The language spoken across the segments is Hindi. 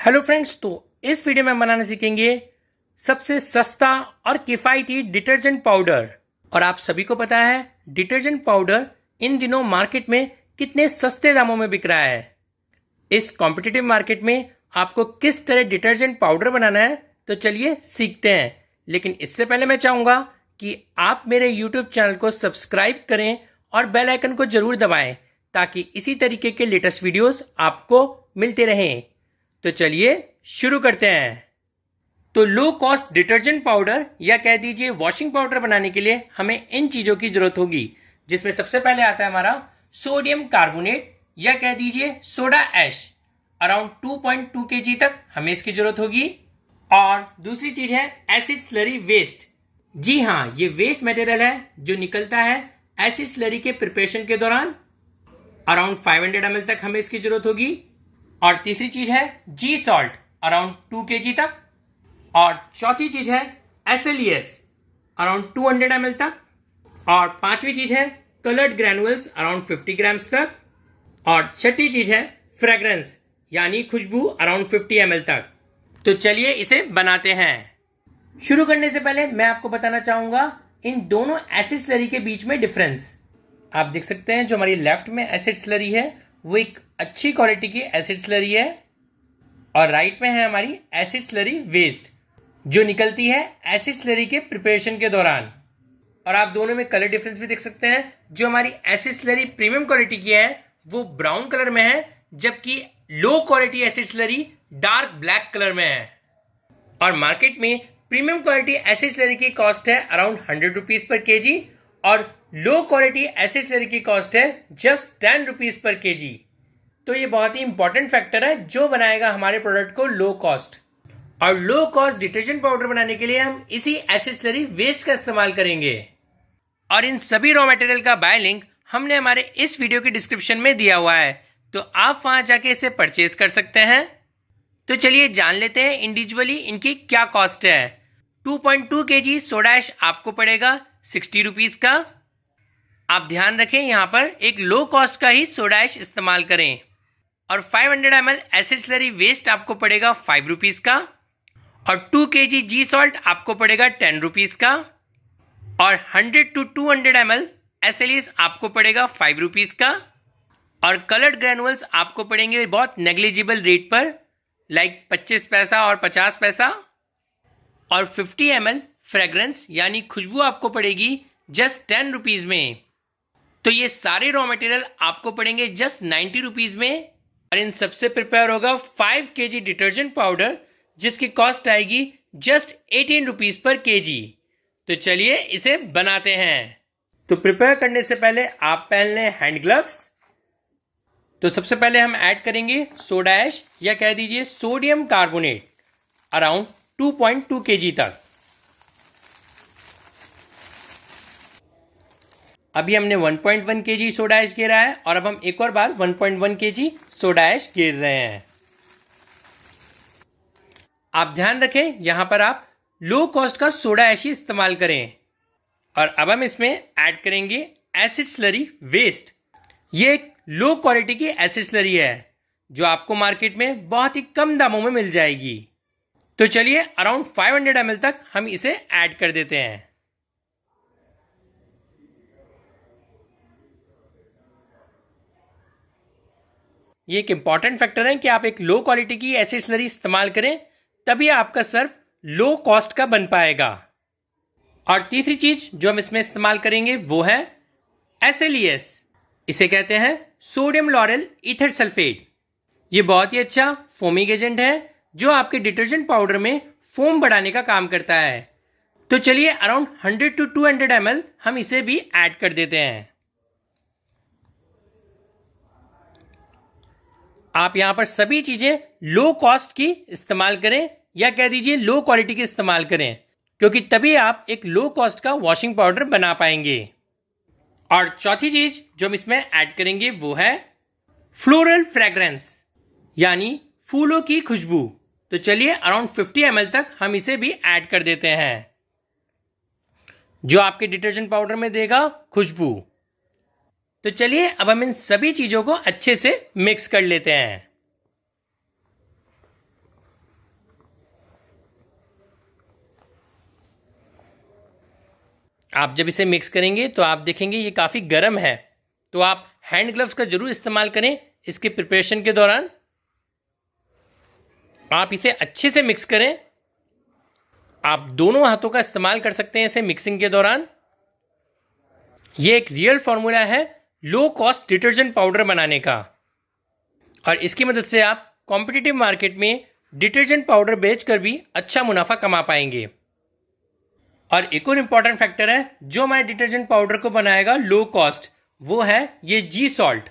हेलो फ्रेंड्स, तो इस वीडियो में हम बनाना सीखेंगे सबसे सस्ता और किफ़ायती डिटर्जेंट पाउडर। और आप सभी को पता है डिटर्जेंट पाउडर इन दिनों मार्केट में कितने सस्ते दामों में बिक रहा है। इस कॉम्पिटिटिव मार्केट में आपको किस तरह डिटर्जेंट पाउडर बनाना है, तो चलिए सीखते हैं। लेकिन इससे पहले मैं चाहूँगा कि आप मेरे यूट्यूब चैनल को सब्सक्राइब करें और बेल आइकन को जरूर दबाएं, ताकि इसी तरीके के लेटेस्ट वीडियोस आपको मिलते रहें। तो चलिए शुरू करते हैं। तो लो कॉस्ट डिटर्जेंट पाउडर या कह दीजिए वॉशिंग पाउडर बनाने के लिए हमें इन चीजों की जरूरत होगी, जिसमें सबसे पहले आता है हमारा सोडियम कार्बोनेट या कह दीजिए सोडा ऐश। अराउंड 2.2 kg तक हमें इसकी जरूरत होगी। और दूसरी चीज है एसिड स्लरी वेस्ट। जी हाँ, ये वेस्ट मटेरियल है जो निकलता है एसिड स्लरी के प्रिपरेशन के दौरान। अराउंड 500 ml तक हमें इसकी जरूरत होगी। और तीसरी चीज है जी सॉल्ट, अराउंड 2 kg तक। और चौथी चीज है SLES, अराउंड 200 ml तक। और पांचवी चीज है कलर्ड ग्रैनुअल्स, अराउंड 50 ग्राम्स तक। और छठी चीज है फ्रेग्रेंस यानी खुशबू, अराउंड 50 ml तक। तो चलिए इसे बनाते हैं। शुरू करने से पहले मैं आपको बताना चाहूंगा इन दोनों एसिड स्लरी के बीच में डिफरेंस। आप देख सकते हैं जो हमारी लेफ्ट में एसिड स्लरी है वो एक अच्छी क्वालिटी की एसिड स्लरी है, और राइट में है हमारी एसिड स्लरी वेस्ट जो निकलती है एसिड स्लरी के प्रिपरेशन के दौरान। और आप दोनों में कलर डिफरेंस भी देख सकते हैं। जो हमारी एसिड स्लरी प्रीमियम क्वालिटी की है वो ब्राउन कलर में है, जबकि low quality acid slurry dark black colour में है। और मार्केट में प्रीमियम क्वालिटी एसिड स्लरी की कॉस्ट है अराउंड 100 रुपीज पर केजी, और लो क्वालिटी एसिड स्लरी की कॉस्ट है जस्ट 10 रुपीज पर केजी। तो ये बहुत ही इंपॉर्टेंट फैक्टर है जो बनाएगा हमारे प्रोडक्ट को लो कॉस्ट। और लो कॉस्ट डिटर्जेंट पाउडर बनाने के लिए हम इसी एसिड स्लरी वेस्ट का इस्तेमाल करेंगे। और इन सभी रॉ मटेरियल का बाय लिंक हमने हमारे इस वीडियो के डिस्क्रिप्शन में दिया हुआ है, तो आप वहां जाके इसे परचेज कर सकते हैं। तो चलिए जान लेते हैं इंडिविजुअली इनकी क्या कॉस्ट है। 2.2 kg सोडा ऐश आपको पड़ेगा 60 रुपीज का। आप ध्यान रखें यहाँ पर एक लो कॉस्ट का ही सोडा ऐश इस्तेमाल करें। और 500 ml एसिड स्लरी वेस्ट आपको पड़ेगा 5 रुपीज का। और 2 kg जी सॉल्ट आपको पड़ेगा 10 रुपीज का। और 100 to 200 ml SLES आपको पड़ेगा 5 रुपीज का। और कलर्ड ग्रैनुअल्स आपको पड़ेंगे बहुत नेग्लिजिबल रेट पर, लाइक 25 पैसा और 50 पैसा। और 50 ml फ्रेग्रेंस यानी खुशबू आपको पड़ेगी जस्ट 10 रुपीज में। तो ये सारे रॉ मटेरियल आपको पड़ेंगे जस्ट 90 रुपीज में। और इन सबसे प्रिपेयर होगा 5 kg डिटर्जेंट पाउडर, जिसकी कॉस्ट आएगी जस्ट 18 रुपीज पर केजी। तो चलिए इसे बनाते हैं। तो प्रिपेयर करने से पहले आप पहन लें हैंड ग्लव्स। तो सबसे पहले हम ऐड करेंगे सोडा ऐश या कह दीजिए सोडियम कार्बोनेट, अराउंड 2.2 kg तक। अभी हमने 1.1 kg सोडा ऐश घेरा है, और अब हम एक और बार 1.1 kg सोडा ऐश घेर रहे हैं। आप ध्यान रखें यहां पर आप लो कॉस्ट का सोडा ऐश ही इस्तेमाल करें। और अब हम इसमें ऐड करेंगे एसिड स्लरी वेस्ट। ये एक लो क्वालिटी की एसिड स्लरी है जो आपको मार्केट में बहुत ही कम दामों में मिल जाएगी। तो चलिए अराउंड 500 ml तक हम इसे ऐड कर देते हैं। ये एक इंपॉर्टेंट फैक्टर है कि आप एक लो क्वालिटी की एसिड स्लरी इस्तेमाल करें, तभी आपका सर्फ लो कॉस्ट का बन पाएगा। और तीसरी चीज जो हम इसमें इस्तेमाल करेंगे वो है SLES। इसे कहते हैं सोडियम लॉरेल ईथर सल्फेट। ये बहुत ही अच्छा फोमिंग एजेंट है जो आपके डिटर्जेंट पाउडर में फोम बढ़ाने का काम करता है। तो चलिए अराउंड 100 to 200 ml हम इसे भी ऐड कर देते हैं। आप यहां पर सभी चीजें लो कॉस्ट की इस्तेमाल करें या कह दीजिए लो क्वालिटी की इस्तेमाल करें, क्योंकि तभी आप एक लो कॉस्ट का वॉशिंग पाउडर बना पाएंगे। और चौथी चीज जो हम इसमें ऐड करेंगे वो है फ्लोरल फ्रेग्रेंस यानी फूलों की खुशबू। तो चलिए अराउंड 50 ml तक हम इसे भी ऐड कर देते हैं, जो आपके डिटर्जेंट पाउडर में देगा खुशबू। तो चलिए अब हम इन सभी चीजों को अच्छे से मिक्स कर लेते हैं। आप जब इसे मिक्स करेंगे तो आप देखेंगे ये काफ़ी गर्म है, तो आप हैंड ग्लव्स का जरूर इस्तेमाल करें इसके प्रिपरेशन के दौरान। आप इसे अच्छे से मिक्स करें। आप दोनों हाथों का इस्तेमाल कर सकते हैं इसे मिक्सिंग के दौरान। ये एक रियल फॉर्मूला है लो कॉस्ट डिटर्जेंट पाउडर बनाने का, और इसकी मदद से आप कॉम्पिटिटिव मार्केट में डिटर्जेंट पाउडर बेचकर भी अच्छा मुनाफा कमा पाएंगे। और एक और इंपॉर्टेंट फैक्टर है जो हमारे डिटर्जेंट पाउडर को बनाएगा लो कॉस्ट, वो है ये जी सॉल्ट।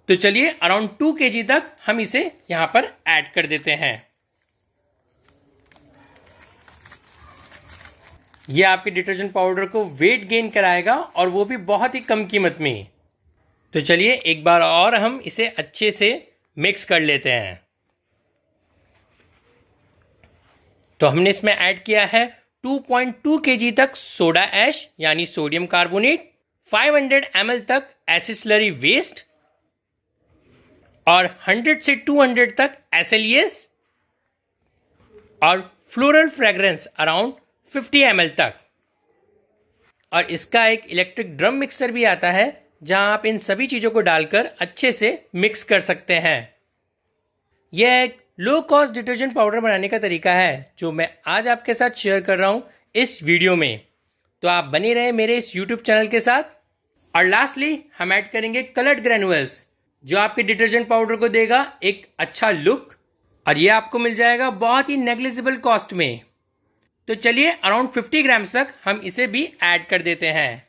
तो चलिए अराउंड 2 kg तक हम इसे यहां पर ऐड कर देते हैं। ये आपके डिटर्जेंट पाउडर को वेट गेन कराएगा, और वो भी बहुत ही कम कीमत में। तो चलिए एक बार और हम इसे अच्छे से मिक्स कर लेते हैं। तो हमने इसमें ऐड किया है 2.2 kg तक सोडा ऐश यानी सोडियम कार्बोनेट, 500 ml तक एसिड स्लरी वेस्ट, और 100 से 200 तक SLES, और फ्लोरल फ्रेग्रेंस अराउंड 50 ml तक। और इसका एक इलेक्ट्रिक ड्रम मिक्सर भी आता है जहां आप इन सभी चीजों को डालकर अच्छे से मिक्स कर सकते हैं। यह एक लो कॉस्ट डिटर्जेंट पाउडर बनाने का तरीका है जो मैं आज आपके साथ शेयर कर रहा हूं इस वीडियो में। तो आप बने रहे मेरे इस YouTube चैनल के साथ। और लास्टली हम ऐड करेंगे कलर्ड ग्रेनुअल्स जो आपके डिटर्जेंट पाउडर को देगा एक अच्छा लुक, और यह आपको मिल जाएगा बहुत ही नेग्लिजिबल कॉस्ट में। तो चलिए अराउंड 50 ग्राम्स तक हम इसे भी ऐड कर देते हैं।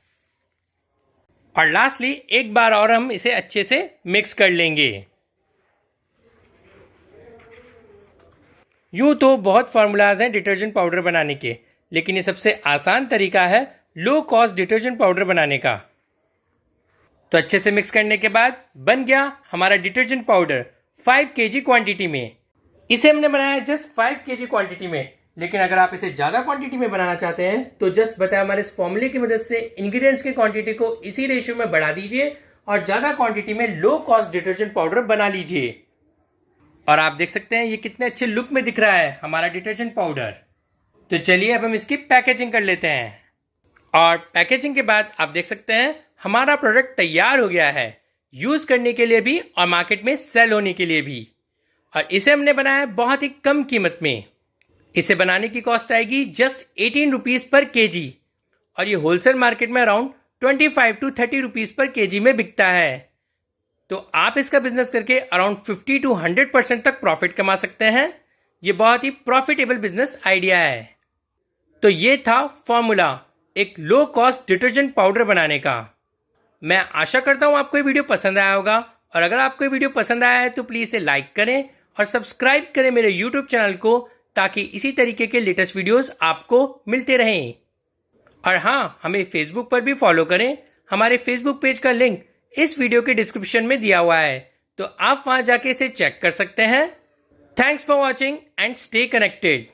और लास्टली एक बार और हम इसे अच्छे से मिक्स कर लेंगे। यूं तो बहुत फार्मूलाज हैं डिटर्जेंट पाउडर बनाने के, लेकिन ये सबसे आसान तरीका है लो कॉस्ट डिटर्जेंट पाउडर बनाने का। तो अच्छे से मिक्स करने के बाद बन गया हमारा डिटर्जेंट पाउडर 5 kg क्वांटिटी में। इसे हमने बनाया जस्ट 5 kg क्वांटिटी में, लेकिन अगर आप इसे ज्यादा क्वांटिटी में बनाना चाहते हैं तो जस्ट बताया हमारे इस फॉर्मूले की मदद से इंग्रेडिएंट्स की क्वांटिटी को इसी रेशियो में बढ़ा दीजिए और ज्यादा क्वांटिटी में लो कॉस्ट डिटर्जेंट पाउडर बना लीजिए। और आप देख सकते हैं ये कितने अच्छे लुक में दिख रहा है हमारा डिटर्जेंट पाउडर। तो चलिए अब हम इसकी पैकेजिंग कर लेते हैं। और पैकेजिंग के बाद आप देख सकते हैं हमारा प्रोडक्ट तैयार हो गया है, यूज करने के लिए भी और मार्केट में सेल होने के लिए भी। और इसे हमने बनाया बहुत ही कम कीमत में। इसे बनाने की कॉस्ट आएगी जस्ट 18 रुपीज पर kg, और ये होलसेल मार्केट में around 25 to 30 rupees per kg में बिकता है। तो आप इसका बिजनेस करके अराउंड 50 to 100% तक प्रॉफिट कमा सकते हैं। ये बहुत ही प्रॉफिटेबल बिजनेस आइडिया है। तो ये था फॉर्मूला एक लो कॉस्ट डिटर्जेंट पाउडर बनाने का। मैं आशा करता हूं आपको ये वीडियो पसंद आया होगा, और अगर आपको ये वीडियो पसंद आया है तो प्लीज इसे लाइक करें और सब्सक्राइब करें मेरे यूट्यूब चैनल को, ताकि इसी तरीके के लेटेस्ट वीडियोस आपको मिलते रहें। और हाँ, हमें फेसबुक पर भी फॉलो करें। हमारे फेसबुक पेज का लिंक इस वीडियो के डिस्क्रिप्शन में दिया हुआ है, तो आप वहां जाके इसे चेक कर सकते हैं। Thanks for watching and stay connected.